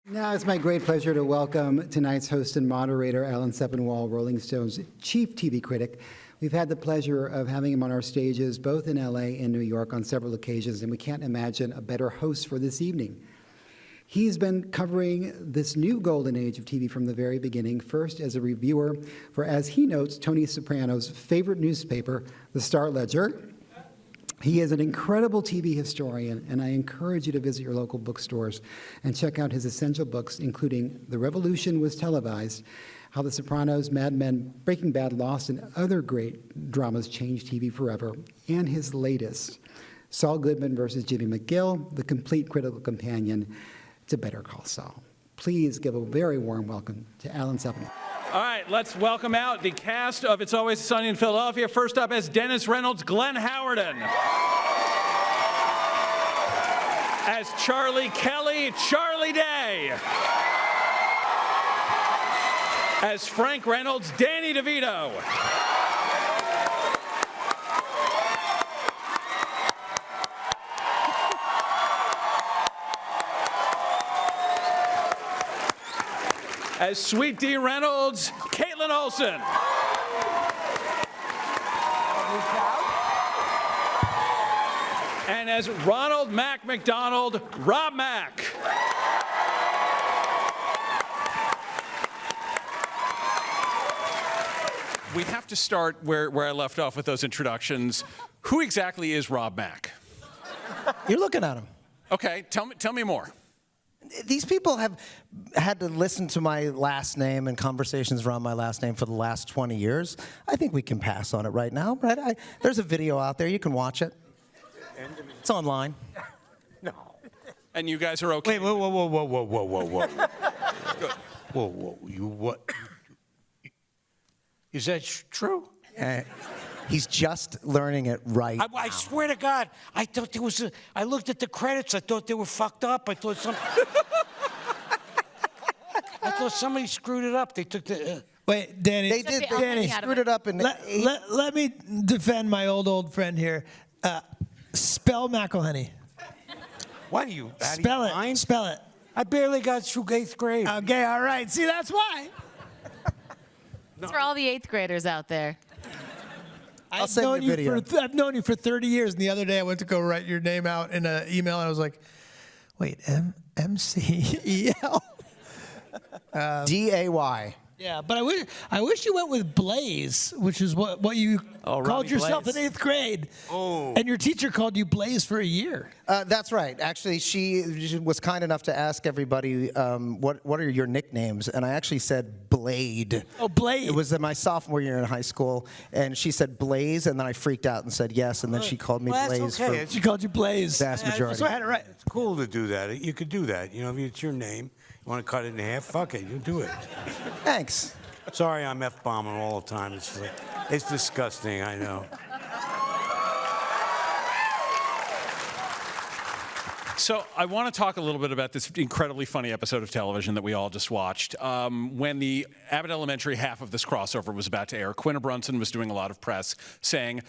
Now it's my great pleasure to welcome tonight's host and moderator, Alan Sepinwall, Rolling Stone's chief TV critic. We've had the pleasure of having him on our stages, both in LA and New York, on several occasions, and we can't imagine a better host for this evening. He's been covering this new golden age of TV from the very beginning, first as a reviewer for, as he notes, Tony Soprano's favorite newspaper, the Star-Ledger. He is an incredible TV historian, and I encourage you to visit your local bookstores and check out his essential books, including The Revolution Was Televised, How the Sopranos, Mad Men, Breaking Bad, Lost, and other great dramas changed TV forever, and his latest, Saul Goodman versus Jimmy McGill, the complete critical companion to Better Call Saul. Please give a very warm welcome to Alan Sepinwall. All right, let's welcome out the cast of It's Always Sunny in Philadelphia. First up as Dennis Reynolds, Glenn Howerton. As Charlie Kelly, Charlie Day. As Frank Reynolds, Danny DeVito. As Sweet Dee Reynolds, Caitlyn Olson. And as Ronald MacDonald, Rob Mack. We have to start where I left off with those introductions. Who exactly is Rob Mack? You're looking at him. Okay, tell me more. These people have had to listen to my last name and conversations around my last name for the last 20 years. I think we can pass on it right now. Right? There's a video out there. You can watch it. It's online. No. And you guys are okay? Wait, whoa. Whoa, you what? Is that true? He's just learning it right now. I swear to God, I thought there was I looked at the credits, I thought they were fucked up. I thought somebody screwed it up. They took the... Wait, Danny. They did. Danny screwed it up. Let me defend my old friend here. Spell McElhenney. What are you? Spell it. Spell it. I barely got through 8th grade. Okay, all right. See, that's why. It's for all the 8th graders out there. I'll send you a video. I've known you for 30 years, and the other day I went to go write your name out in an email, and I was like, wait, M-C-E-L? D-A-Y. Yeah, but I wish you went with Blaze, which is what you called yourself Blaze. in 8th grade. Oh. And your teacher called you Blaze for a year. That's right. Actually, she was kind enough to ask everybody, what are your nicknames? And I actually said Blade. Oh, Blade. It was my sophomore year in high school, and she said Blaze, and then I freaked out and said yes, and then she called me Blaze. Okay. She called you Blaze. The vast majority. So I had it right. It's cool to do that. You could do that. You know, if it's your name, you want to cut it in half, fuck it, you do it. Thanks. Sorry, I'm F-bombing all the time. It's disgusting, I know. So I want to talk a little bit about this incredibly funny episode of television that we all just watched. When the Abbott Elementary half of this crossover was about to air, Quinta Brunson was doing a lot of press saying,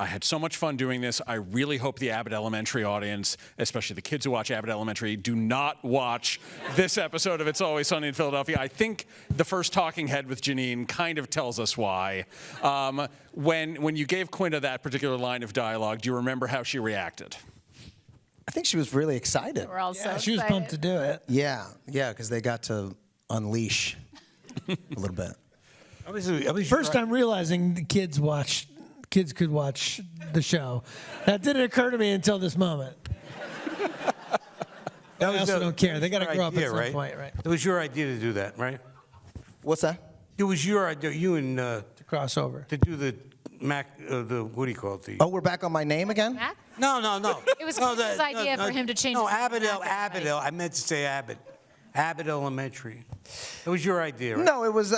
I had so much fun doing this. I really hope the Abbott Elementary audience, especially the kids who watch Abbott Elementary, do not watch this episode of It's Always Sunny in Philadelphia. I think the first talking head with Janine kind of tells us why. When you gave Quinta that particular line of dialogue, do you remember how she reacted? I think she was really excited. We're all so She was excited. pumped to do it. Yeah, because they got to unleash a little bit. First time realizing the kids could watch the show. That didn't occur to me until this moment. I also don't care. They got to grow up at some point, right? It was your idea to do that, right? What's that? It was your idea, you and... To cross over. to do the what do you call it? Oh, we're back on my name again? Mac? No. It was his idea for him to change No, his name to Abbott. I meant to say Abbott. Abbott Elementary. It was your idea, right? No, it was.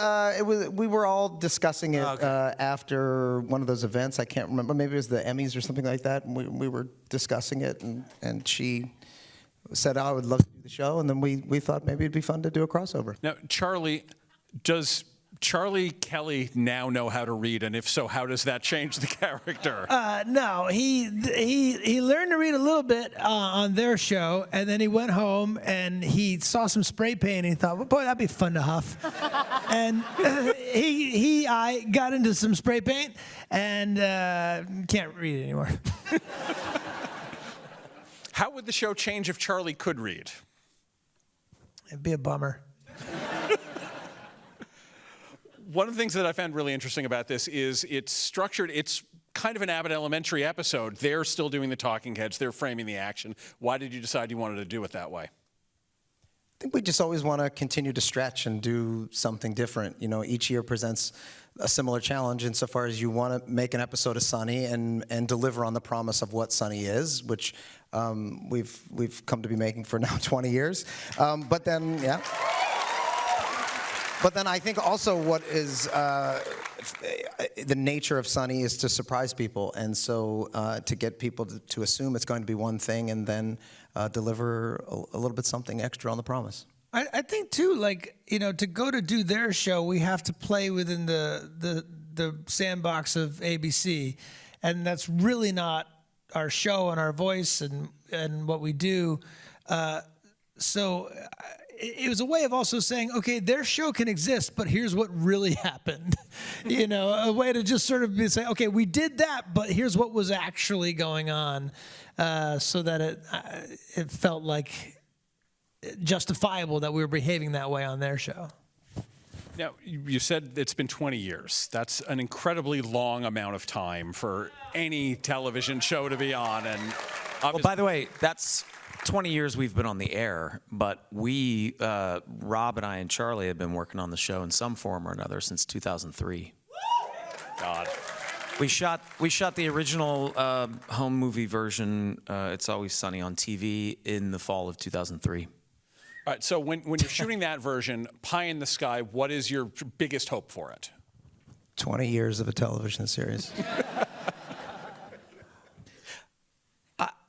We were all discussing it after one of those events. I can't remember. Maybe it was the Emmys or something like that. And we were discussing it, and she said, "Oh, I would love to do the show." And then we thought maybe it'd be fun to do a crossover. Now, Charlie, does Charlie Kelly now know how to read, and if so, how does that change the character? No, he learned to read a little bit on their show, and then he went home and he saw some spray paint and he thought, well, boy, that'd be fun to huff. And I got into some spray paint and can't read it anymore. How would the show change if Charlie could read? It'd be a bummer. One of the things that I found really interesting about this is it's structured, it's kind of an Abbott Elementary episode. They're still doing the talking heads, they're framing the action. Why did you decide you wanted to do it that way? I think we just always want to continue to stretch and do something different. You know, each year presents a similar challenge insofar as you want to make an episode of Sunny and deliver on the promise of what Sunny is, which we've come to be making for now 20 years. But then I think also what is the nature of Sunny is to surprise people, and so to get people to assume it's going to be one thing and then deliver a little bit something extra on the promise. I think too, like, you know, to go to do their show, we have to play within the sandbox of ABC, and that's really not our show and our voice and what we do. So it was a way of also saying, okay, their show can exist, but here's what really happened. You know, a way to just sort of say, okay, we did that, but here's what was actually going on, so that it felt like justifiable that we were behaving that way on their show. Now, you said it's been 20 years. That's an incredibly long amount of time for any television show to be on. And well, by the way, that's 20 years we've been on the air, but we, Rob and I and Charlie have been working on the show in some form or another since 2003. God. We shot the original home movie version, It's Always Sunny on TV, in the fall of 2003. All right, so when you're shooting that version, Pie in the Sky, what is your biggest hope for it? 20 years of a television series.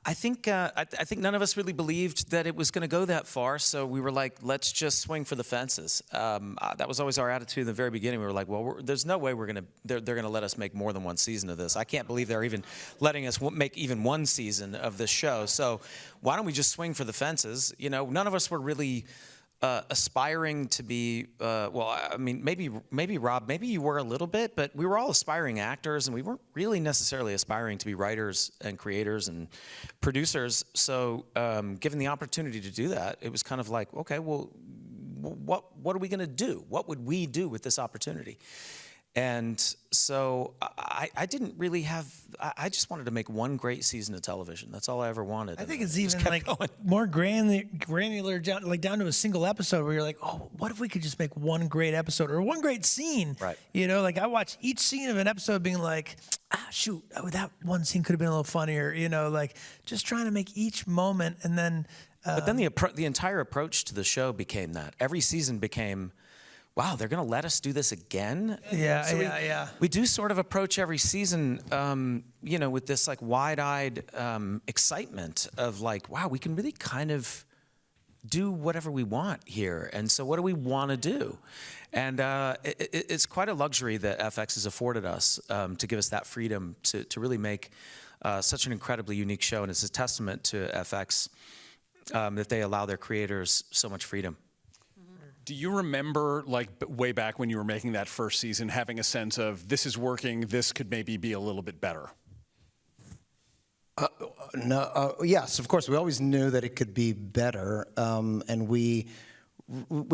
I think none of us really believed that it was going to go that far, so we were like, let's just swing for the fences. That was always our attitude in the very beginning. We were like, well, there's no way they're going to let us make more than one season of this. I can't believe they're even letting us make even one season of this show. So why don't we just swing for the fences? You know, none of us were really aspiring to be, well, I mean, maybe Rob, maybe you were a little bit, but we were all aspiring actors, and we weren't really necessarily aspiring to be writers and creators and producers. So given the opportunity to do that, it was kind of like, okay, well, what are we going to do? What would we do with this opportunity? And so I didn't really have, I just wanted to make one great season of television. That's all I ever wanted. I think it's even like more granular down, like down to a single episode where you're like, oh, what if we could just make one great episode or one great scene? Right. You know, like I watch each scene of an episode being like, shoot, that one scene could have been a little funnier. You know, like just trying to make each moment, and then. But then the entire approach to the show became that. Every season became, wow, they're going to let us do this again? Yeah, so yeah. We do sort of approach every season, you know, with this like wide-eyed excitement of like, wow, we can really kind of do whatever we want here. And so what do we want to do? And it's quite a luxury that FX has afforded us to give us that freedom to really make such an incredibly unique show. And it's a testament to FX that they allow their creators so much freedom. Do you remember, like, way back when you were making that first season, having a sense of this is working, this could maybe be a little bit better? No. Yes, of course. We always knew that it could be better, and we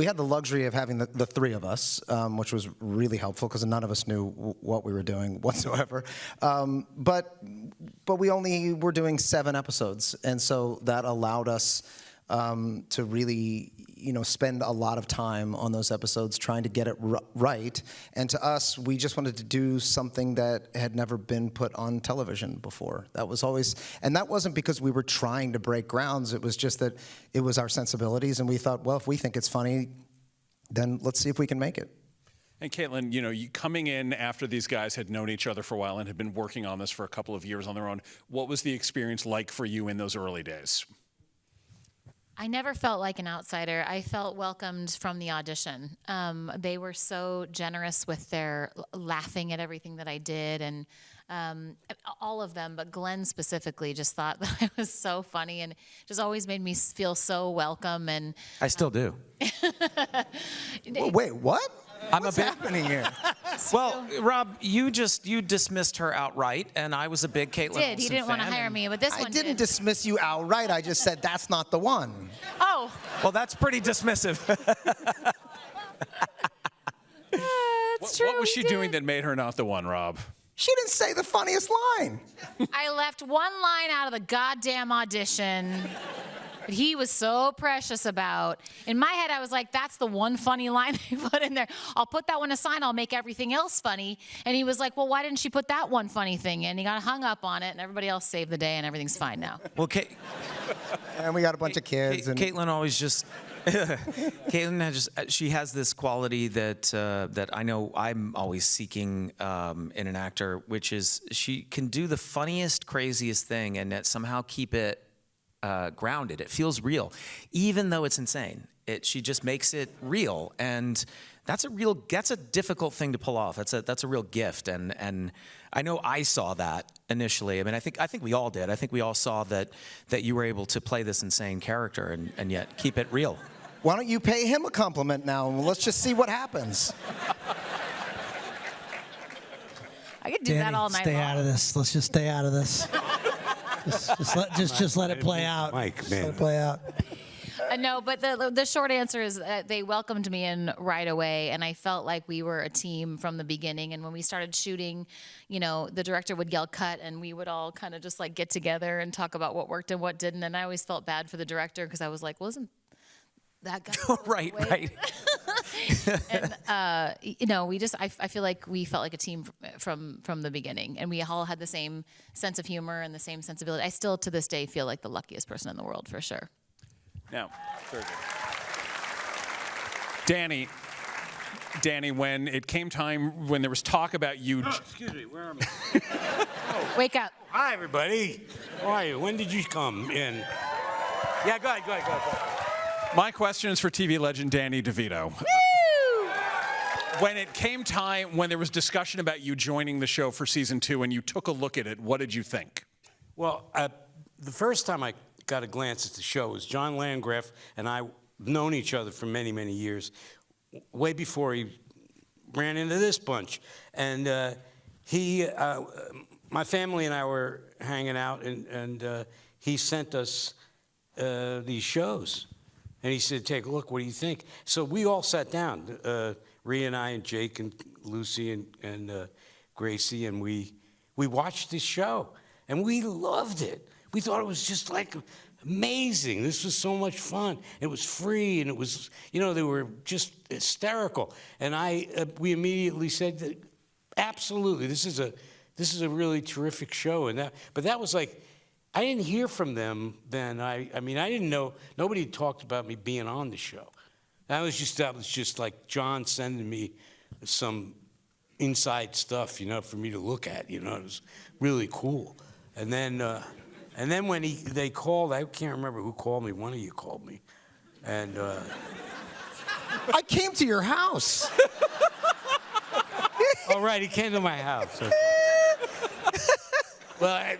had the luxury of having the three of us, which was really helpful because none of us knew what we were doing whatsoever. But we only were doing 7 episodes, and so that allowed us to really, you know, spend a lot of time on those episodes trying to get it right. And to us, we just wanted to do something that had never been put on television before. That was always, and that wasn't because we were trying to break grounds. It was just that it was our sensibilities, and we thought, well, if we think it's funny, then let's see if we can make it. And Caitlin, you know, you coming in after these guys had known each other for a while and had been working on this for a couple of years on their own, what was the experience like for you in those early days? I never felt like an outsider. I felt welcomed from the audition. They were so generous with their laughing at everything that I did, and all of them, but Glenn specifically just thought that I was so funny and just always made me feel so welcome. And I still do. Wait, what? What's happening here? Well, Rob, you dismissed her outright, and I was a big Caitlyn Olson he didn't want to fan, hire and- me, but this I one didn't did. dismiss you outright. I just said that's not the one. Oh, Well, that's pretty dismissive. that's true. What was she he did. doing that made her not the one, Rob? She didn't say the funniest line. I left one line out of the goddamn audition that he was so precious about. In my head, I was like, that's the one funny line they put in there. I'll put that one aside. I'll make everything else funny. And he was like, well, why didn't she put that one funny thing in? He got hung up on it, and everybody else saved the day, and everything's fine now. Well, And we got a bunch of kids. And Caitlyn always just. Caitlyn she has this quality that I know I'm always seeking in an actor, which is she can do the funniest, craziest thing and yet somehow keep it grounded. It feels real, even though it's insane. She just makes it real, and that's a difficult thing to pull off. That's a real gift, and I know I saw that initially. I mean, I think we all did. I think we all saw that you were able to play this insane character and yet keep it real. why don't you pay him a compliment now, and let's just see what happens. I could do that all night stay long. out of this. Let's just stay out of this. just let it play out. Mike, Just man. let it play out. No, but the short answer is that they welcomed me in right away, and I felt like we were a team from the beginning. And when we started shooting, the director would yell cut, and we would all kind of just like get together and talk about what worked and what didn't. And I always felt bad for the director because I was like, well, isn't that guy? Right. And I feel like we felt like a team from the beginning, and we all had the same sense of humor and the same sensibility. I still to this day feel like the luckiest person in the world for sure. No. Very good. Danny, when it came time, when there was talk about you. Excuse me, where am I? Wake up. Hi, everybody. How are you? When did you come in? Yeah, go ahead. My question is for TV legend Danny DeVito. When it came time, when there was discussion about you joining the show for season 2 and you took a look at it, what did you think? Well, the first time I got a glance at the show was John Landgraf and I known each other for many, many years, way before he ran into this bunch. And my family and I were hanging out, and he sent us these shows. And he said, take a look, what do you think? So we all sat down, Rhea and I and Jake and Lucy and Gracie, and we watched this show. And we loved it. We thought it was just like amazing. This was so much fun. It was free, and it was, they were just hysterical. And we immediately said that, absolutely, this is a really terrific show. But that was like, I didn't hear from them then. I didn't know. Nobody talked about me being on the show. That was just like John sending me some inside stuff, for me to look at. It was really cool. And then when they called, I can't remember who called me. One of you called me, and I came to your house. oh right, he came to my house. Well,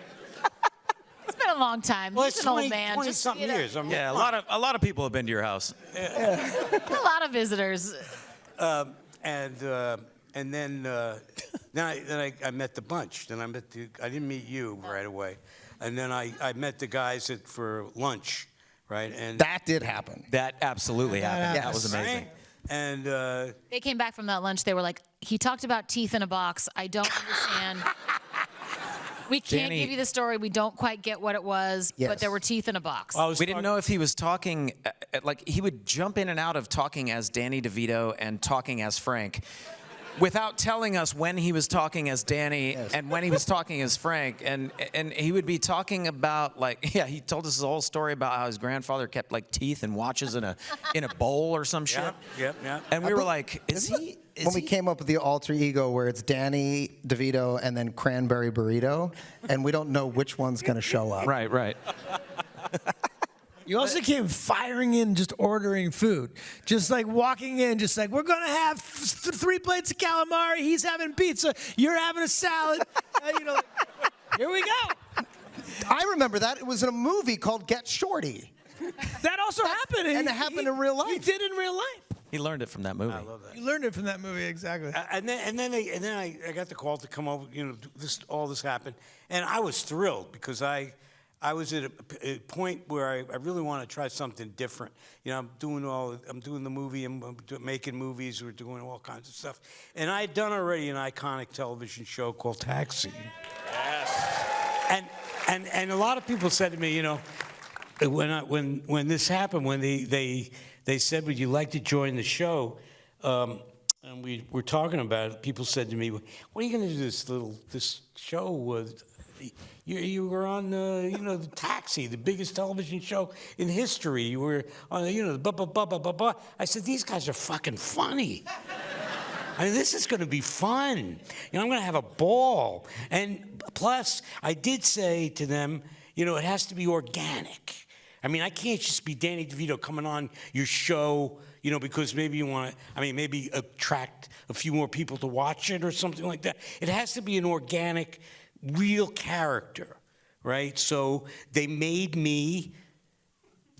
It's been a long time. well, He's it's an 20, old man. 20 Just, something years. I mean, Yeah, a lot of people have been to your house. a lot of visitors. And then I met the bunch. Then I didn't meet you right away, and then I met the guys for lunch, right? And That did happen. That absolutely happened. Yes. That was amazing. And They came back from that lunch. They were like, he talked about teeth in a box. I don't understand. We can't Danny- give you the story. We don't quite get what it was, Yes. but there were teeth in a box. We didn't know if he was talking, like he would jump in and out of talking as Danny DeVito and talking as Frank without telling us when he was talking as Danny and when he was talking as Frank. And he would be talking about he told us the whole story about how his grandfather kept like teeth and watches in a bowl or some shit. Yep. And we were like, is he? When we came up with the alter ego where it's Danny DeVito and then Cranberry Burrito, and we don't know which one's going to show up. Right. You also came firing in, just ordering food. Just like walking in, just like, we're going to have 3 plates of calamari. He's having pizza. You're having a salad. Here we go. I remember that. It was in a movie called Get Shorty. That also happened. And it happened in real life. He did in real life. He learned it from that movie. I love that. You learned it from that movie, exactly. And then I got the call to come over. All this happened, and I was thrilled because I was at a point where I really want to try something different. I'm doing the movie, I'm making movies, we're doing all kinds of stuff, and I had done already an iconic television show called Taxi. Yes. And a lot of people said to me, when this happened, when they said, would you like to join the show? And we were talking about it. People said to me, what are you going to do this show with? You were on the Taxi, the biggest television show in history. You were on the blah blah blah blah blah blah. I said, these guys are fucking funny. I mean, this is going to be fun. I'm going to have a ball. And plus, I did say to them, it has to be organic. I mean, I can't just be Danny DeVito coming on your show, because maybe you want to, maybe attract a few more people to watch it or something like that. It has to be an organic, real character, right? So they made me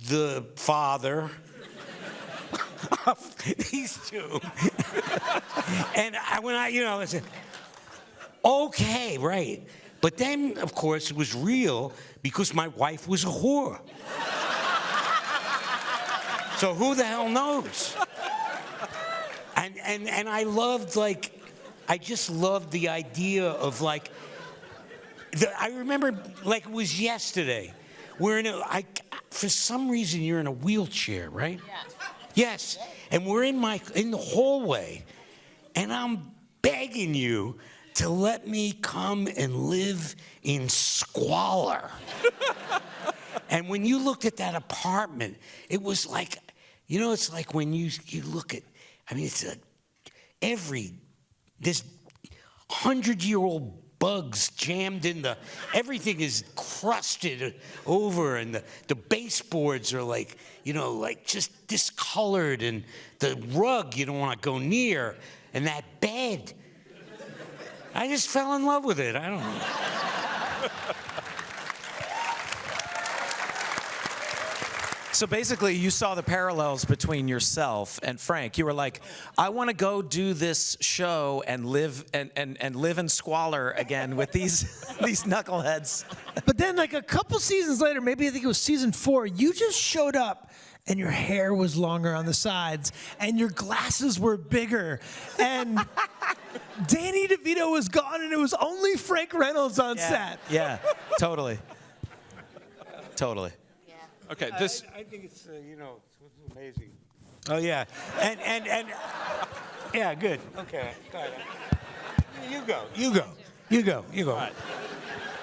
the father of these two. And I said, okay, right. But then, of course, it was real because my wife was a whore. So who the hell knows? And I loved, I just loved the idea of, I remember like it was yesterday. For some reason, you're in a wheelchair, right? Yeah. Yes. And we're in the hallway, and I'm begging you to let me come and live in squalor. And when you looked at that apartment, it was like, it's like when you look at, it's this 100-year-old bugs jammed in everything is crusted over, and the baseboards are just discolored, and the rug you don't want to go near, and that bed. I just fell in love with it. I don't know. So basically, you saw the parallels between yourself and Frank. You were like, I want to go do this show and live in squalor again with these knuckleheads. But then, a couple seasons later, maybe I think it was season 4, you just showed up and your hair was longer on the sides and your glasses were bigger. And Danny DeVito was gone and it was only Frank Reynolds on set. Yeah, totally. Totally. Okay, I think it's it's amazing. Oh yeah, and yeah, good. Okay, go ahead. You go. All right.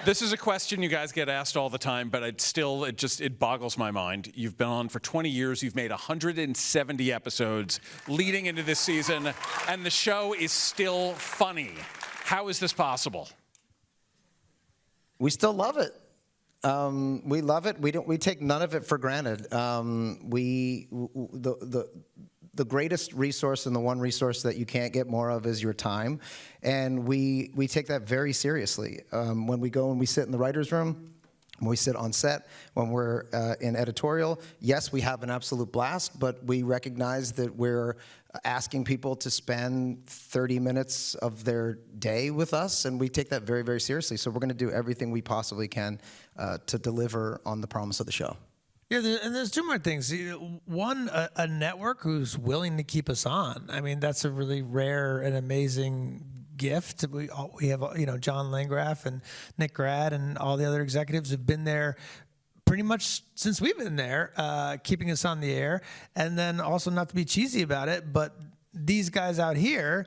This is a question you guys get asked all the time, but it boggles my mind. You've been on for 20 years. You've made 170 episodes leading into this season, and the show is still funny. How is this possible? We still love it. We love it. We take none of it for granted. The greatest resource and the one resource that you can't get more of is your time, and we take that very seriously. When we go and we sit in the writers' room, when we sit on set, when we're in editorial, yes, we have an absolute blast, but we recognize that we're asking people to spend 30 minutes of their day with us, and we take that very, very seriously. So we're going to do everything we possibly can to deliver on the promise of the show. Yeah, and there's 2 more things. One, a network who's willing to keep us on. That's a really rare and amazing gift. We have John Landgraf and Nick Grad and all the other executives have been there pretty much since we've been there, keeping us on the air. And then also, not to be cheesy about it, but these guys out here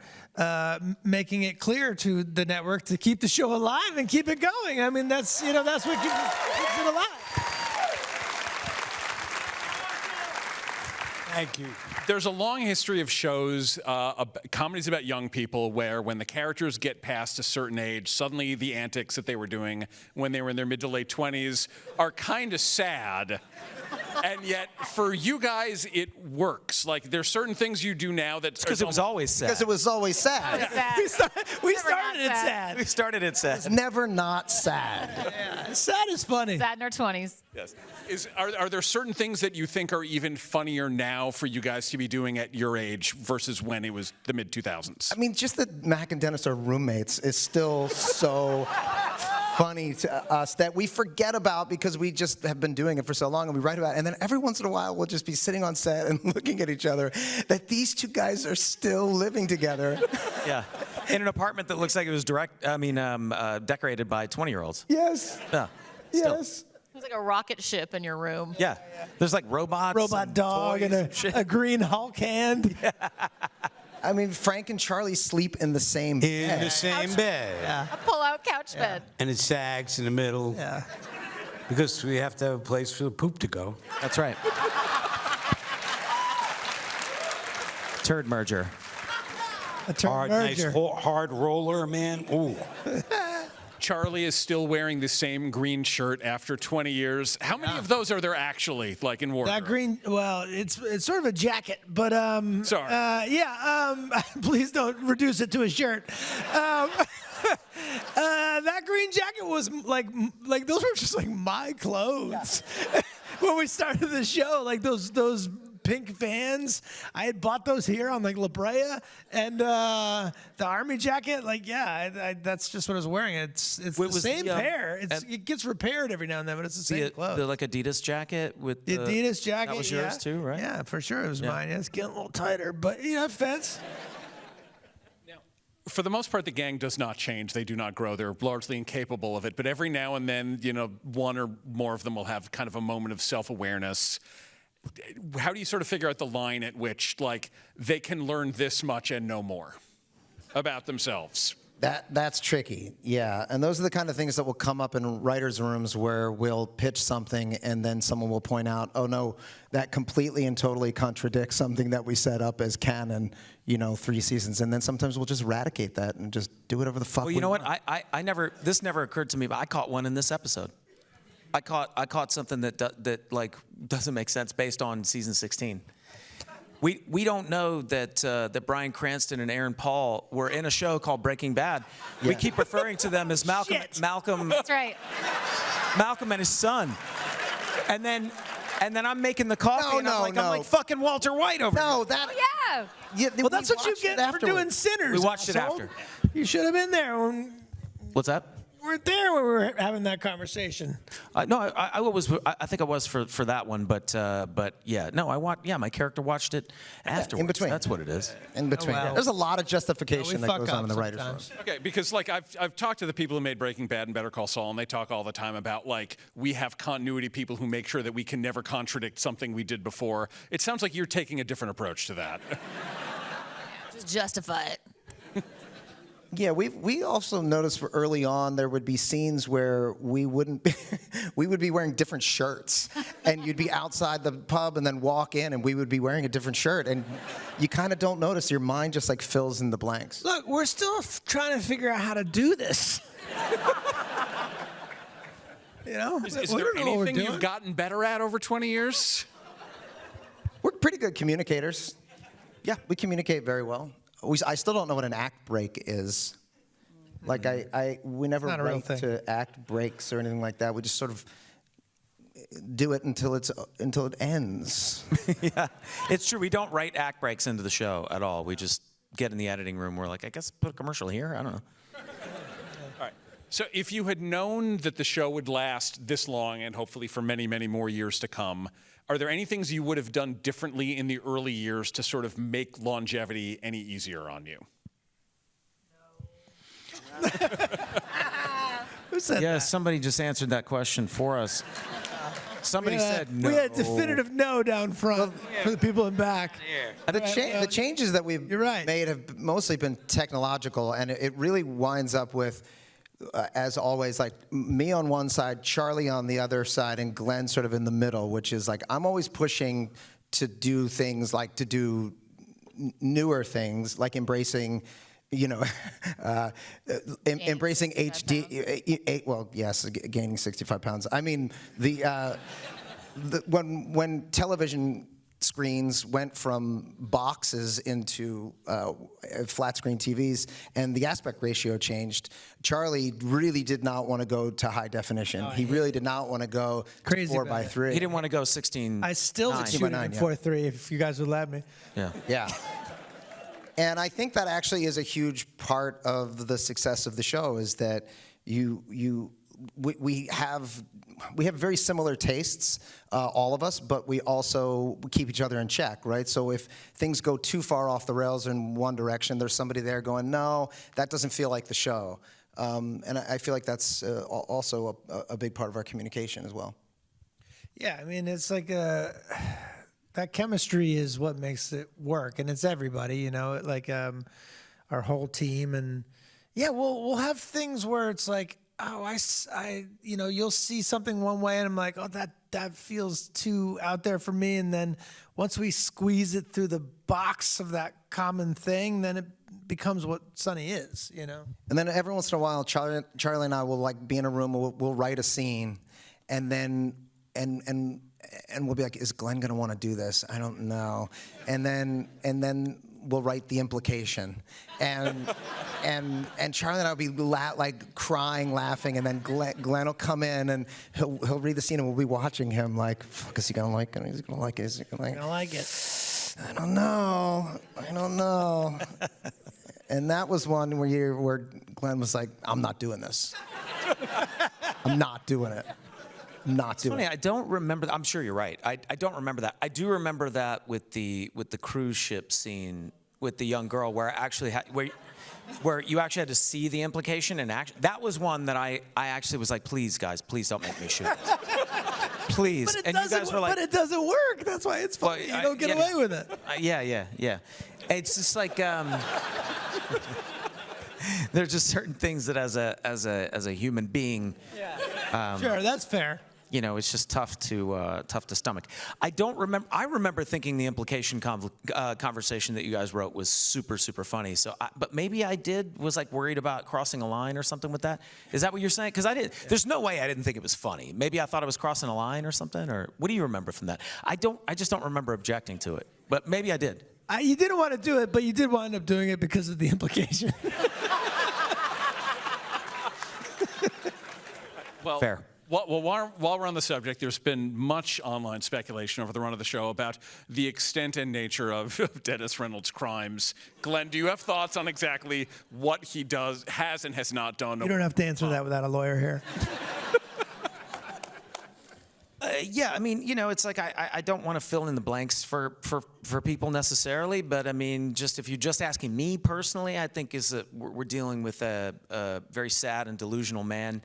making it clear to the network to keep the show alive and keep it going. That's what keeps it alive. Thank you. There's a long history of shows, comedies about young people, where when the characters get past a certain age, suddenly the antics that they were doing when they were in their mid to late 20s are kind of sad. And yet, for you guys, it works. Like, there's certain things you do now that... Because it was always sad. Because it was always sad. We Never started not it sad. sad. We started it sad. It's never not sad. Yeah, sad is funny. Sad in our 20s. Yes. Are there certain things that you think are even funnier now for you guys to be doing at your age versus when it was the mid-2000s? I mean, just that Mac and Dennis are roommates is still so funny to us that we forget about because we just have been doing it for so long and we write about it. And then every once in a while, we'll just be sitting on set and looking at each other that these two guys are still living together. Yeah. In an apartment that looks like it was decorated by 20-year-olds. Yes. Yeah. Still. Yes. It was like a rocket ship in your room. Yeah. There's like robots. Robot and dog toys and shit. a green Hulk hand. I mean, Frank and Charlie sleep in the same In bed. the same bed. A pull-out couch bed. And it sags in the middle. Yeah. Because we have to have a place for the poop to go. That's right. Turd merger. A turn Hard, merger. nice hard roller, man. Ooh. Charlie is still wearing the same green shirt after 20 years. How many of those are there actually, like in wardrobe? That green, well, it's sort of a jacket, but Sorry. please don't reduce it to a shirt. That green jacket was like those were just like my clothes. When we started the show, like those pink Vans, I had bought those here on like La Brea, and the army jacket, like that's just what I was wearing. It's the was same the, pair. and- It gets repaired every now and then, but it's the same clothes. The like Adidas jacket with The Adidas jacket. That was yours too, right? Yeah, for sure it was mine. Yeah, it's getting a little tighter, but you know, fence. For the most part, the gang does not change. They do not grow. They're largely incapable of it. But every now and then, one or more of them will have kind of a moment of self-awareness. How do you sort of figure out the line at which, like, they can learn this much and no more about themselves? That's tricky, yeah. And those are the kind of things that will come up in writers' rooms where we'll pitch something and then someone will point out, oh no, that completely and totally contradicts something that we set up as canon, 3 seasons. And then sometimes we'll just eradicate that and just do whatever the fuck Well, we you know want. what? I never. This never occurred to me, but I caught one in this episode. I caught something that like doesn't make sense based on season 16. We don't know that Bryan Cranston and Aaron Paul were in a show called Breaking Bad. Yeah. We keep referring to them as Malcolm That's right. Malcolm and his son. And then I'm making the coffee and I'm No. like fucking Walter White over No, here. that. Yeah. Yeah, Well, that's we what you watched it get for doing afterwards. Sinners. We watched it asshole. after. You should have been there when What's that? we weren't there when we were having that conversation. No, I think I was for that one, but yeah, no, my character watched it afterwards. in between. That's what it is. In between. well. There's a lot of justification We that fuck goes on up in the writers' room. sometimes. Okay, because like I've talked to the people who made Breaking Bad and Better Call Saul, and they talk all the time about like we have continuity people who make sure that we can never contradict something we did before. It sounds like you're taking a different approach to that. Just justify it. Yeah, we also noticed early on there would be scenes where we would be wearing different shirts, and you'd be outside the pub and then walk in, and we would be wearing a different shirt, and you kind of don't notice. Your mind just like fills in the blanks. Look, we're still trying to figure out how to do this. Is We there don't know what we're anything doing. you've gotten better at over 20 years? We're pretty good communicators. Yeah, we communicate very well. I still don't know what an act break is. Like we never Not a real write thing. to act breaks or anything like that. We just sort of do it until it ends. Yeah, it's true. We don't write act breaks into the show at all. We just get in the editing room. We're like, I guess put a commercial here. I don't know. All right. So if you had known that the show would last this long and hopefully for many, many more years to come, are there any things you would have done differently in the early years to sort of make longevity any easier on you? Who said Yeah, that? somebody just answered that question for us. Somebody said no. We had definitive no down front for the people in back. The changes that we've You're right. made have mostly been technological, and it really winds up with, as always, like me on one side, Charlie on the other side, and Glenn sort of in the middle, which is like I'm always pushing to do things like to do newer things, like embracing, embracing 65 HD. Well, yes, gaining 65 pounds. I mean the. when television screens went from boxes into flat screen TVs and the aspect ratio changed, Charlie really did not want to go to high definition. He really did not want to go Crazy to about 4:3. He didn't want to go 16. I still would shoot it in 4:3 if you guys would let me. Yeah. Yeah. And I think that actually is a huge part of the success of the show, is that we have very similar tastes, all of us, but we also keep each other in check, right? So if things go too far off the rails in one direction, there's somebody there going, no, that doesn't feel like the show. And I feel like that's also a big part of our communication as well. Yeah, I mean, it's like that chemistry is what makes it work, and it's everybody, you know, like our whole team. And yeah, we'll have things where it's like, oh, I, you know, you'll see something one way, and I'm like, oh, that feels too out there for me. And then once we squeeze it through the box of that common thing, then it becomes what Sunny is, you know. And then every once in a while, Charlie and I will like be in a room, we'll write a scene, and then and we'll be like, is Glenn gonna want to do this? I don't know. And then we'll write the implication, and Charlie and I will be like crying, laughing, and then Glenn will come in and he'll read the scene, and we'll be watching him like, fuck, is he gonna like it? Is he gonna like it? Is he gonna like it? I like it. I don't know. And that was one where Glenn was like, I'm not doing this. I'm not doing it. It's funny, I don't remember. I'm sure you're right. I don't remember that. I do remember that with the cruise ship scene with the young girl, where I actually where you actually had to see the implication and act. That was one that I actually was like, please guys, please don't make me shoot this. Please. But and you guys were like, but it doesn't work. That's why it's funny. Well, You don't get away with it. Yeah. It's just like there's just certain things that as a human being. Yeah. Sure, that's fair. You know, it's just tough to stomach. I remember thinking the implication conversation that you guys wrote was super, super funny. So, but maybe I was like worried about crossing a line or something with that. Is that what you're saying? Because I didn't. There's no way I didn't think it was funny. Maybe I thought I was crossing a line or something. Or what do you remember from that? I just don't remember objecting to it. But maybe I did. You didn't want to do it, but you did wind up doing it because of the implication. Well, fair. Well, while we're on the subject, there's been much online speculation over the run of the show about the extent and nature of Dennis Reynolds' crimes. Glenn, do you have thoughts on exactly what he has and has not done? You don't have to answer that without a lawyer here. Yeah, I mean, you know, it's like I don't want to fill in the blanks for people necessarily, but I mean, just if you're just asking me personally, I think we're dealing with a very sad and delusional man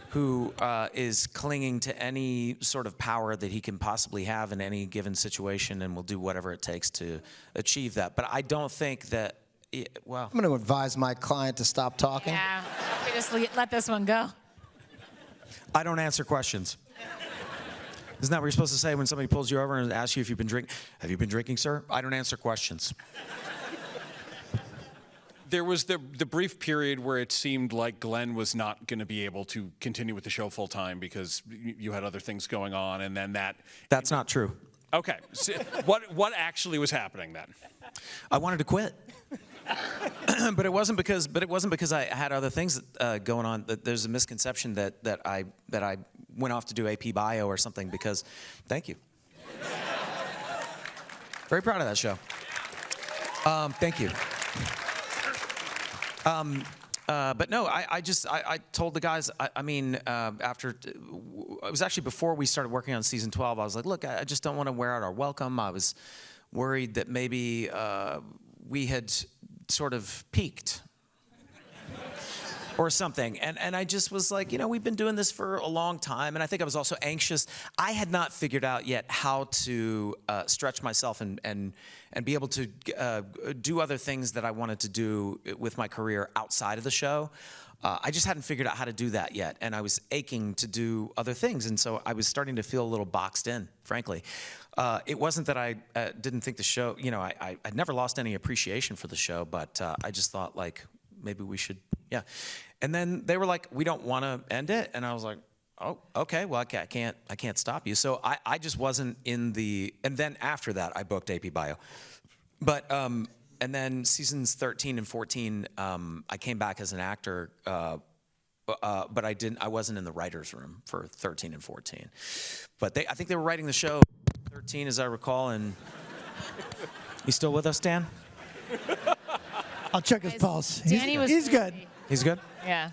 who is clinging to any sort of power that he can possibly have in any given situation, and will do whatever it takes to achieve that. But I don't think that, well... I'm going to advise my client to stop talking. Yeah, we just let this one go. I don't answer questions. Isn't that what you're supposed to say when somebody pulls you over and asks you if you've been drinking? Have you been drinking, sir? I don't answer questions. There was the brief period where it seemed like Glenn was not going to be able to continue with the show full time because you had other things going on, and then that... That's not true. Okay. So what actually was happening then? I wanted to quit. but it wasn't because I had other things going on. There's a misconception that I went off to do AP Bio or something because... Thank you. Very proud of that show. Thank you. But no, I told the guys, I mean, after, it was actually before we started working on season 12, I was like, look, I just don't want to wear out our welcome. I was worried that maybe we had sort of peaked or something. And I just was like, you know, we've been doing this for a long time. And I think I was also anxious. I had not figured out yet how to stretch myself and be able to do other things that I wanted to do with my career outside of the show. I just hadn't figured out how to do that yet. And I was aching to do other things. And so I was starting to feel a little boxed in, frankly. It wasn't that I didn't think the show, you know, I'd never lost any appreciation for the show, but I just thought, like, maybe we should, yeah. And then they were like, we don't want to end it. And I was like, oh, okay, well, I can't stop you. So I just wasn't in the, and then after that, I booked AP Bio. But, and then seasons 13 and 14, I came back as an actor, but I wasn't in the writer's room for 13 and 14. But I think they were writing the show 13, as I recall, and you still with us, Dan? I'll check his Guys, pulse. Danny was He's good. He's good? Yeah.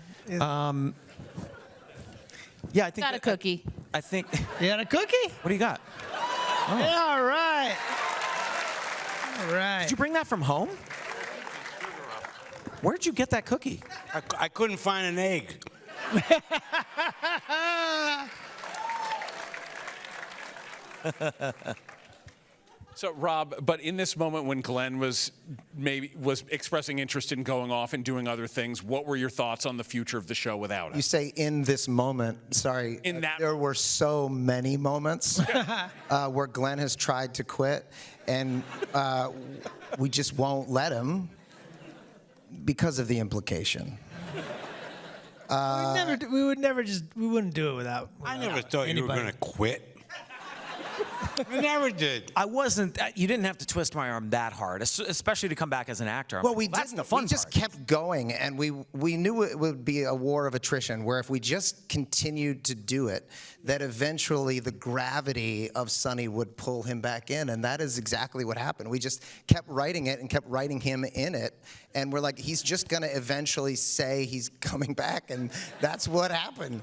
Yeah, I think. Got a cookie. I think. You got a cookie? What do you got? Yeah, all right. All right. Did you bring that from home? Where'd you get that cookie? I couldn't find an egg. So, Rob, but in this moment when Glenn was expressing interest in going off and doing other things, what were your thoughts on the future of the show without You him? say in this moment, sorry. In that- There were so many moments where Glenn has tried to quit, and we just won't let him because of the implication. we wouldn't do it without I never thought you were anybody. going to quit. I never did. I wasn't. You didn't have to twist my arm that hard, especially to come back as an actor. I'm Well, like, we that's didn't. the fun We just part. kept going, and we knew it would be a war of attrition, where if we just continued to do it, that eventually the gravity of Sonny would pull him back in, and that is exactly what happened. We just kept writing it and kept writing him in it, and we're like, he's just going to eventually say he's coming back, and that's what happened.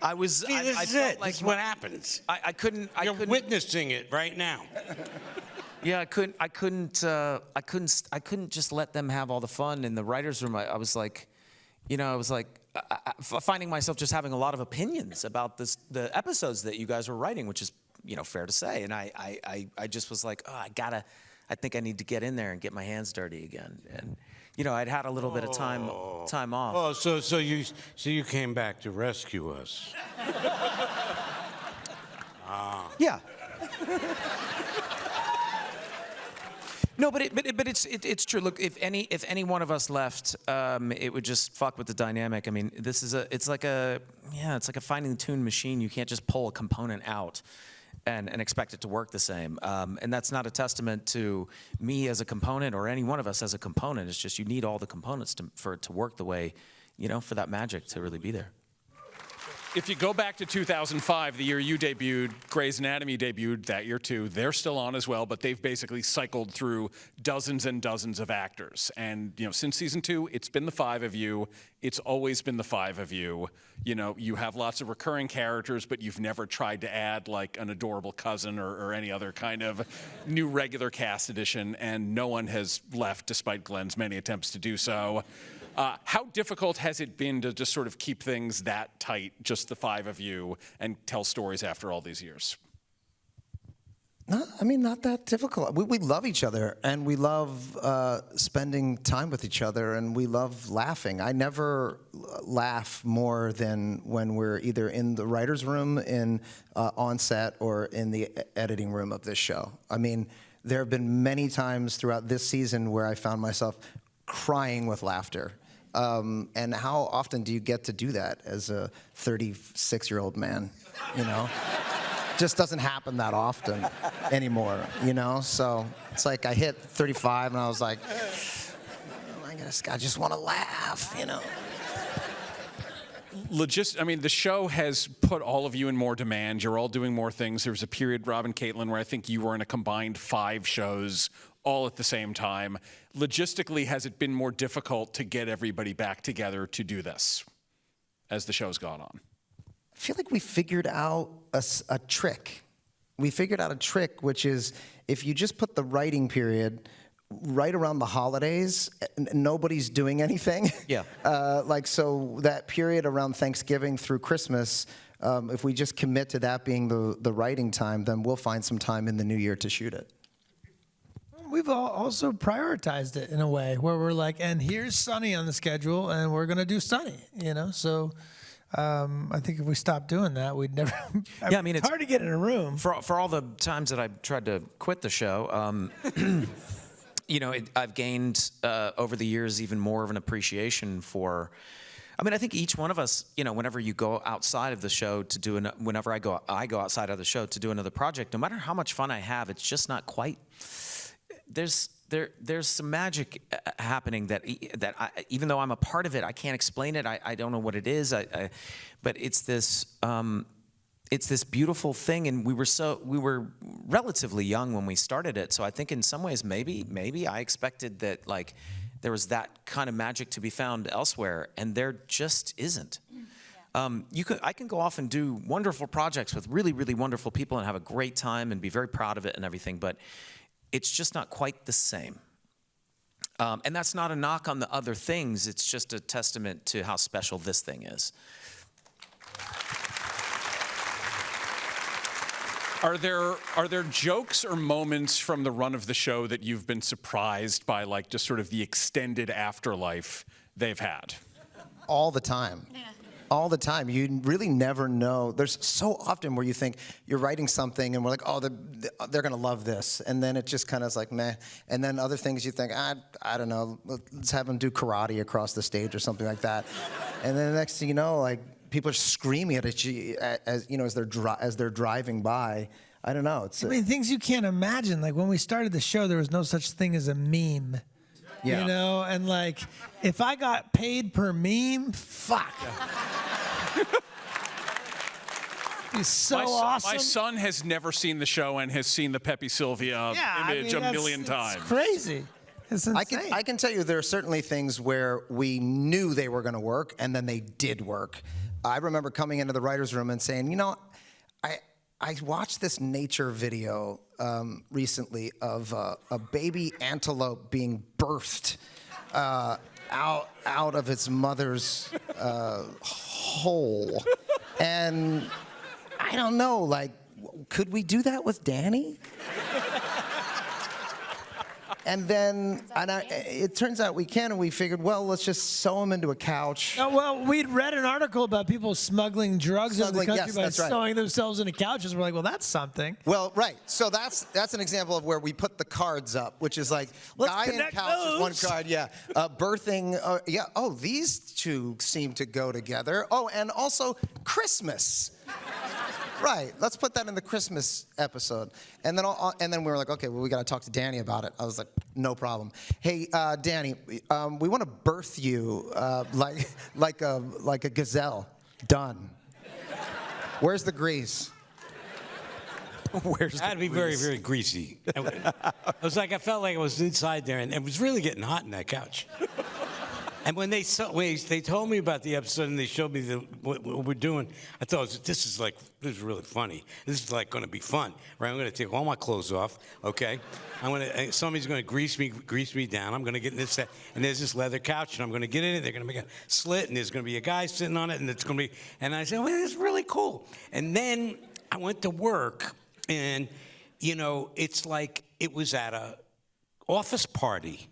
I was. See, I this is felt it. like This is what happens. I couldn't. You're witnessing it right now. Yeah, I couldn't just let them have all the fun in the writers' room. I was like, finding myself just having a lot of opinions about the episodes that you guys were writing, which is, fair to say. And I just was like, oh, I think I need to get in there and get my hands dirty again. And I'd had a little bit of time off. Oh, so you came back to rescue us. Yeah. No, but it's true. Look, if any one of us left, it would just fuck with the dynamic. I mean, it's like a finding tune machine. You can't just pull a component out and expect it to work the same. And that's not a testament to me as a component or any one of us as a component. It's just you need all the components for it to work the way, for that magic to really be there. If you go back to 2005, the year you debuted, Grey's Anatomy debuted that year too. They're still on as well, but they've basically cycled through dozens and dozens of actors. And since season 2, it's been the 5 of you. It's always been the 5 of you. You have lots of recurring characters, but you've never tried to add like an adorable cousin or any other kind of new regular cast addition. And no one has left, despite Glenn's many attempts to do so. How difficult has it been to just sort of keep things that tight, just the 5 of you, and tell stories after all these years? Not that difficult. We love each other, and we love spending time with each other, and we love laughing. I never laugh more than when we're either in the writer's room, on set, or in the editing room of this show. There have been many times throughout this season where I found myself crying with laughter. And how often do you get to do that as a 36-year-old man, Just doesn't happen that often anymore, So it's like I hit 35 and I was like, I just want to laugh, The show has put all of you in more demand. You're all doing more things. There was a period, Rob and Kaitlin, where I think you were in a combined 5 shows all at the same time. Logistically, has it been more difficult to get everybody back together to do this as the show's gone on? I feel like we figured out a trick. We figured out a trick, which is if you just put the writing period right around the holidays, nobody's doing anything. Yeah. So that period around Thanksgiving through Christmas, if we just commit to that being the writing time, then we'll find some time in the new year to shoot it. We've also prioritized it in a way where we're like, and here's Sonny on the schedule, and we're going to do Sonny, So I think if we stopped doing that, we'd never. It's hard to get in a room. For all the times that I've tried to quit the show, I've gained over the years even more of an appreciation for I mean, I think each one of us, whenever you go outside of the show to do, whenever I go outside of the show to do another project, no matter how much fun I have, it's just not quite. There's some magic happening that even though I'm a part of it, I can't explain it. I don't know what it is. But it's this beautiful thing, and we were relatively young when we started it. So I think in some ways maybe I expected that like there was that kind of magic to be found elsewhere, and there just isn't. I can go off and do wonderful projects with really, really wonderful people and have a great time and be very proud of it and everything, but it's just not quite the same. And that's not a knock on the other things. It's just a testament to how special this thing is. Are there jokes or moments from the run of the show that you've been surprised by, like just sort of the extended afterlife they've had? All the time. Yeah. All the time. You really never know. There's so often where you think you're writing something and we're like, oh, they're going to love this. And then it just kind of is like, meh. And then other things you think, I don't know, let's have them do karate across the stage or something like that. And then the next thing you know, like, people are screaming at you as they're driving by. I don't know. I mean, things you can't imagine. Like when we started the show, there was no such thing as a meme. Yeah. You know, and like if I got paid per meme, fuck. He's so awesome. My son has never seen the show and has seen the Pepe Sylvia image a million times. It's crazy. It's insane. I can tell you there are certainly things where we knew they were going to work, and then they did work. I remember coming into the writer's room and saying, I watched this nature video recently of a baby antelope being birthed out of its mother's hole. And I don't know, like, could we do that with Danny? And then it turns out we can, and we figured, well, let's just sew him into a couch. Oh, well, we'd read an article about people smuggling drugs into the country yes, by that's right. sewing themselves into couches. We're like, well, that's something. Well, right. So that's an example of where we put the cards up, which is like Let's guy and connect couch is one those. card, yeah. Birthing, yeah. Oh, these two seem to go together. Oh, and also Christmas. Right. Let's put that in the Christmas episode. And then we were like, okay, well, we got to talk to Danny about it. I was like, no problem. Hey, Danny, we want to birth you like a gazelle. Done. Where's the grease? That'd be very, very greasy. I felt like I was inside there, and it was really getting hot in that couch. And when they told me about the episode and they showed me what we're doing, I thought this is really funny. This is like going to be fun, right? I'm going to take all my clothes off, okay? Somebody's going to grease me down. I'm going to get in this, and there's this leather couch, and I'm going to get in it. They're going to make a slit, and there's going to be a guy sitting on it, and it's going to be. And I said, well, it's really cool. And then I went to work, and it's like it was at a office party,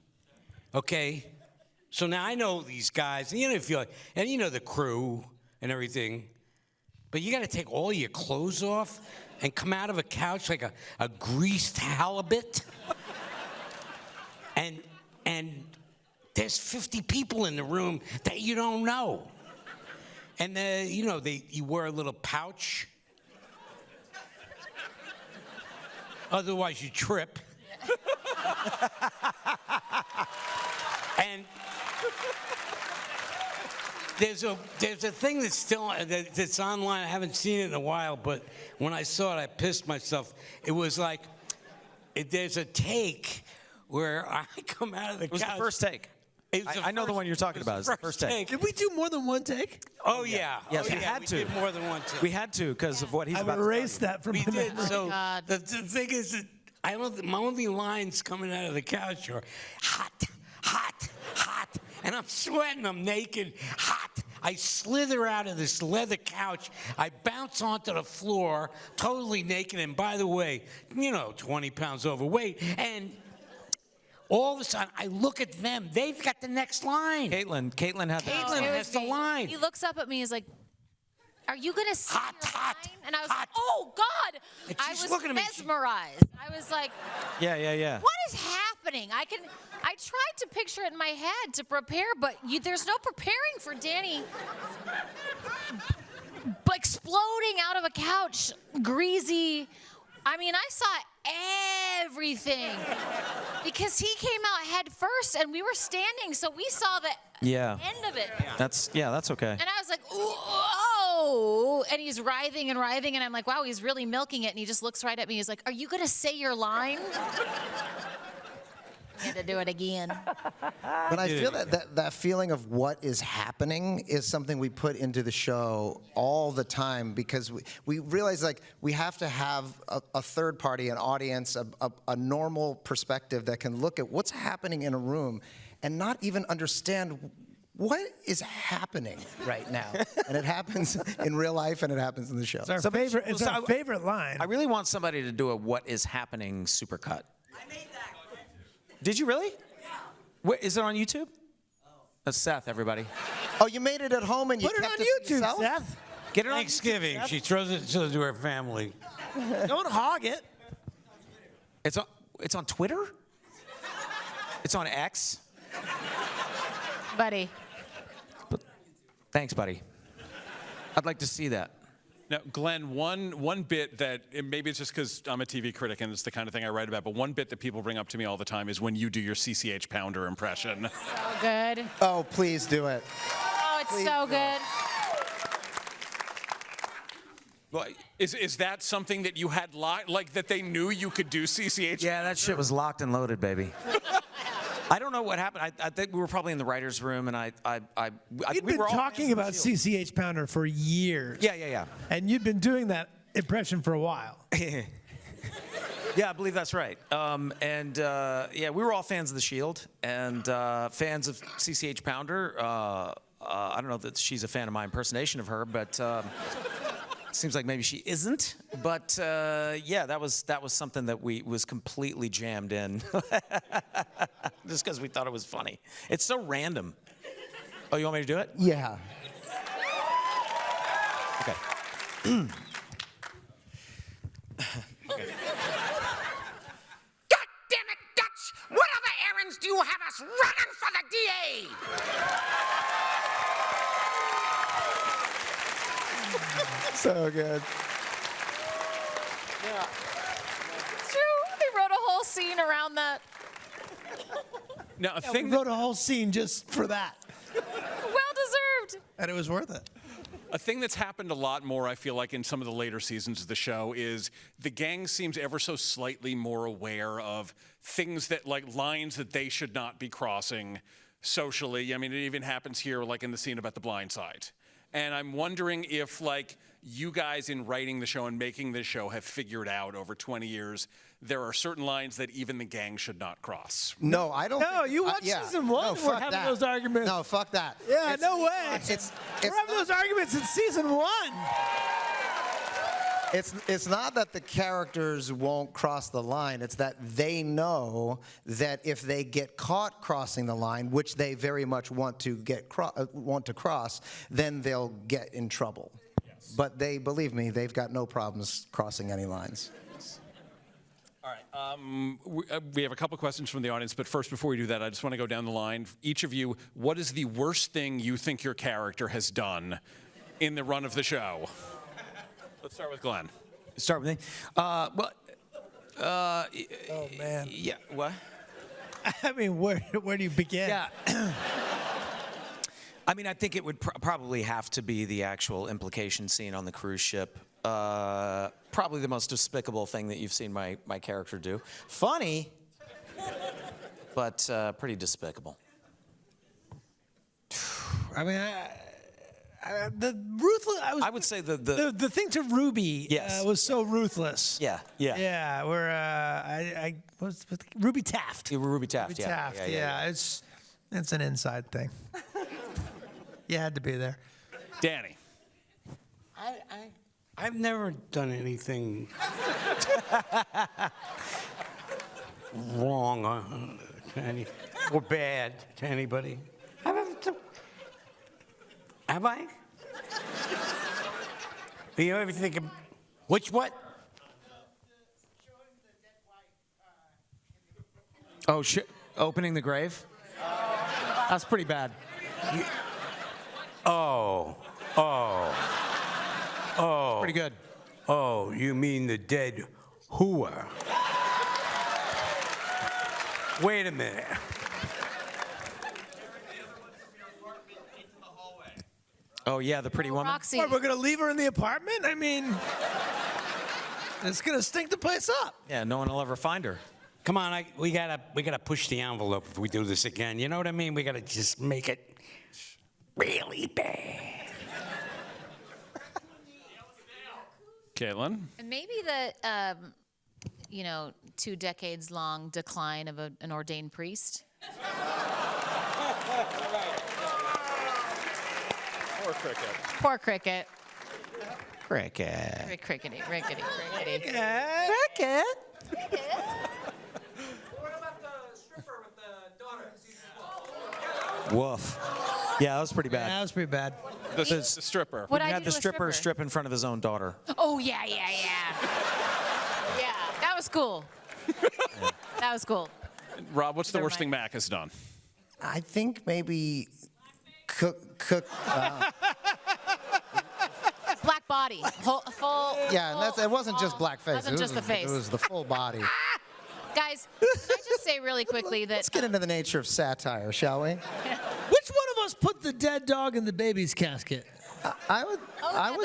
okay? So now I know these guys, and the crew and everything, but you got to take all your clothes off and come out of a couch like a greased halibut. and there's 50 people in the room that you don't know. And you wear a little pouch. Otherwise you trip. And there's a thing that's online. I haven't seen it in a while, but when I saw it, I pissed myself. It was like there's a take where I come out of the couch. It was the first take. I know the one you're talking about. It's the first take. Did we do more than one take? Oh yeah. Yes, we had to. We did more than one take. We had to because of what he's I've about to erased that from We my did. memory. So God. the thing is that my only lines coming out of the couch are hot, hot, hot, and I'm sweating. I'm naked, hot. I slither out of this leather couch. I bounce onto the floor, totally naked. And by the way, 20 pounds overweight. And all of a sudden, I look at them. They've got the next line. Caitlin had Caitlin has the line. He looks up at me. He's like, are you gonna say Hot, your hot, line? And I was hot. like, oh God. And I she's was looking at me. mesmerized. I was like, Yeah. what is happening? I tried to picture it in my head to prepare, but there's no preparing for Danny exploding out of a couch, greasy. I mean, I saw everything because he came out head first and we were standing, so we saw the end of it. That's okay. And I was like, whoa! And he's writhing, and I'm like, wow, he's really milking it. And he just looks right at me. He's like, are you gonna say your line? I had to do it again. But I feel that feeling of what is happening is something we put into the show all the time because we realize like we have to have a third party, an audience, a normal perspective that can look at what's happening in a room and not even understand what is happening right now. And it happens in real life and it happens in the show. It's our favorite line. I really want somebody to do a "What is happening" supercut. I made that. Did you really? Yeah. Wait, is it on YouTube? Oh. That's Seth, everybody. Oh, you made it at home and you Put it kept on it to YouTube, yourself? Seth. Get it on Thanksgiving, YouTube, Seth. she throws it to her family. Don't hog it. It's on Twitter? It's on X? Buddy. Thanks, buddy. I'd like to see that. Now, Glenn, one bit that, maybe it's just because I'm a TV critic and it's the kind of thing I write about, but one bit that people bring up to me all the time is when you do your CCH Pounder impression. So good. Oh, please do it. Oh, it's so good. Well, is that something that you had like that they knew you could do CCH? Yeah, that shit was locked and loaded, baby. I don't know what happened. I think we were probably in the writer's room, and You'd we been were all talking about CCH Pounder for years. Yeah. And you'd been doing that impression for a while. Yeah, I believe that's right. We were all fans of The Shield and fans of CCH Pounder. I don't know that she's a fan of my impersonation of her, but seems like maybe she isn't. But that was something that was completely jammed in, just because we thought it was funny. It's so random. Oh, you want me to do it? Yeah. Okay. God damn it, Dutch! What other errands do you have us running for the DA? So good. It's true. They wrote a whole scene around that. Now, a We thing wrote a whole scene just for that. Well deserved. And it was worth it. A thing that's happened a lot more, I feel like, in some of the later seasons of the show is the gang seems ever so slightly more aware of things that, like, lines that they should not be crossing socially. I mean, it even happens here, like in the scene about the blind side. And I'm wondering if, like, you guys in writing the show and making this show have figured out over 20 years there are certain lines that even the gang should not cross. No, I don't. No, think- you watched yeah. season one. No, We're fuck having that. those arguments. No, fuck that. Yeah, It's- no way. We're We're having those arguments in season one. It's not that the characters won't cross the line. It's that they know that if they get caught crossing the line, which they very much want to cross, then they'll get in trouble. Yes. But they, believe me, they've got no problems crossing any lines. All right. We have a couple questions from the audience, but first, before we do that, I just want to go down the line. Each of you, what is the worst thing you think your character has done in the run of the show? Let's start with Glenn. Start with me. Oh, man. Yeah. What? I mean, where do you begin? Yeah. I mean, I think it would probably have to be the actual implication scene on the cruise ship. Probably the most despicable thing that you've seen my character do. Funny, but pretty despicable. I mean, the ruthless. I would say the thing to Ruby Yes. was so ruthless. yeah. Yeah, where what's Ruby Taft. Ruby Taft. Ruby Taft. Yeah, it's an inside thing. You had to be there. Danny. I've never done anything wrong or bad to anybody. Have I? You ever think of which what? Oh, opening the grave? That's pretty bad. Oh. Pretty good. Oh, you mean the dead hooer? Wait a minute. Oh, yeah, the pretty woman. Roxy. What, we're gonna leave her in the apartment? I mean, it's gonna stink the place up. Yeah, no one will ever find her. Come on, we gotta push the envelope if we do this again. You know what I mean? We gotta just make it really bad. Caitlin? And maybe the, 2 decades long decline of an ordained priest. Or Cricket. Poor Cricket. Cricket. Crickety. Cricket. Woof. Yeah, that was pretty Yeah, bad. that was pretty bad. The stripper. What You I had do the to a stripper strip in front of his own daughter. Oh, yeah. Yeah, that was cool. That was cool. Rob, what's the Never worst thing mind. Mac has done? I think maybe cook. Black body. Full. Yeah, and it wasn't just blackface. Wasn't just the face. It was the full body. Guys, can I just say really quickly that Let's get into the nature of satire, shall we? Which one of us put the dead dog in the baby's casket? I would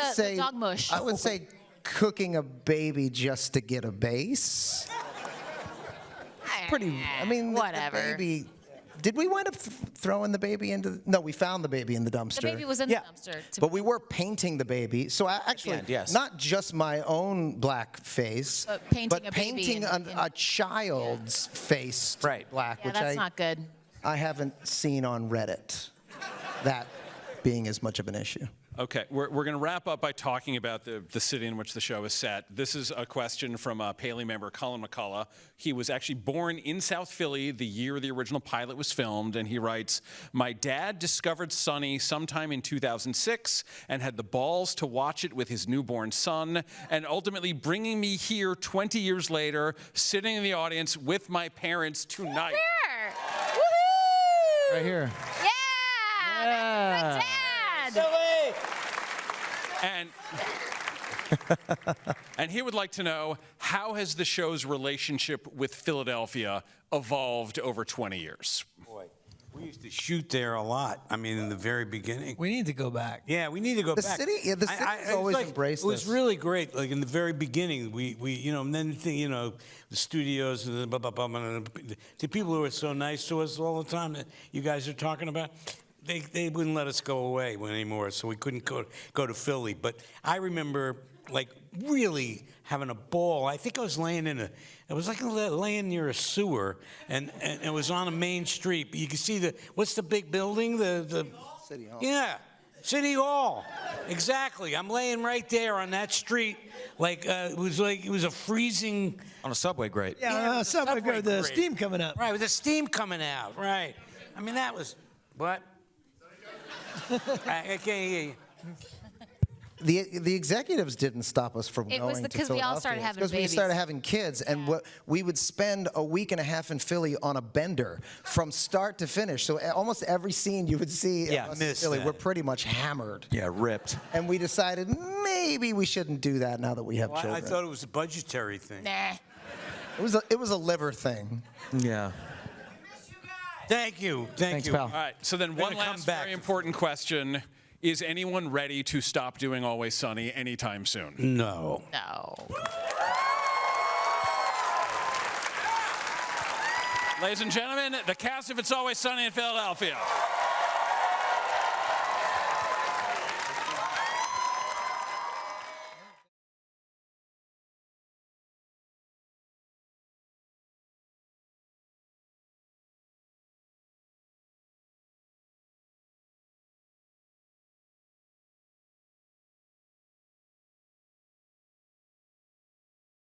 the say dog mush. I would say cooking a baby just to get a base. Pretty. I mean, whatever. The baby. Did we wind up throwing the baby into? No, we found the baby in the dumpster. The baby was in Yeah. the dumpster. But we were painting the baby, so I actually end, yes. not just my own black face, But painting a baby painting in- a child's face Right. black, Yeah, which that's not good. I haven't seen on Reddit. That being as much of an issue. Okay, we're going to wrap up by talking about the city in which the show is set. This is a question from a Paley member, Colin McCullough. He was actually born in South Philly the year the original pilot was filmed, and he writes, "My dad discovered Sunny sometime in 2006 and had the balls to watch it with his newborn son, and ultimately bringing me here 20 years later, sitting in the audience with my parents tonight." Here. Woohoo! Right here. Yeah. That's my dad. And he would like to know, how has the show's relationship with Philadelphia evolved over 20 years? Boy, we used to shoot there a lot. I mean, in the very beginning. We need to go back. Yeah, we need to go The back. city- yeah, the city's it's always embraced It was this. really great. Like in the very beginning, we and then the studios and blah blah blah. The people who were so nice to us all the time that you guys are talking about. They wouldn't let us go away anymore, so we couldn't go to Philly. But I remember like really having a ball. I think I was laying laying near a sewer, and it was on a main street. You can see what's the big building? The City Hall. Yeah, City Hall. Exactly. I'm laying right there on that street. It was a freezing. On a subway grate. Yeah, subway the grate. steam coming up. Right, with the steam coming out. Right. I mean, that was what? I can't hear you. The executives didn't stop us from It was going to because we all started Philadelphia. having Because we babies. started having kids, and we would spend a week and a half in Philly on a bender from start to finish. So almost every scene you would see Yeah, in us in miss Philly, that. we're pretty much hammered. Yeah, ripped. And we decided maybe we shouldn't do that now that we have Well, I children. thought it was a budgetary thing. Nah. It was a liver thing. Yeah. Thank you. Thanks, you. pal. All right, so then one gonna come last back. very important question. Is anyone ready to stop doing Always Sunny anytime soon? No. No. Ladies and gentlemen, the cast of It's Always Sunny in Philadelphia.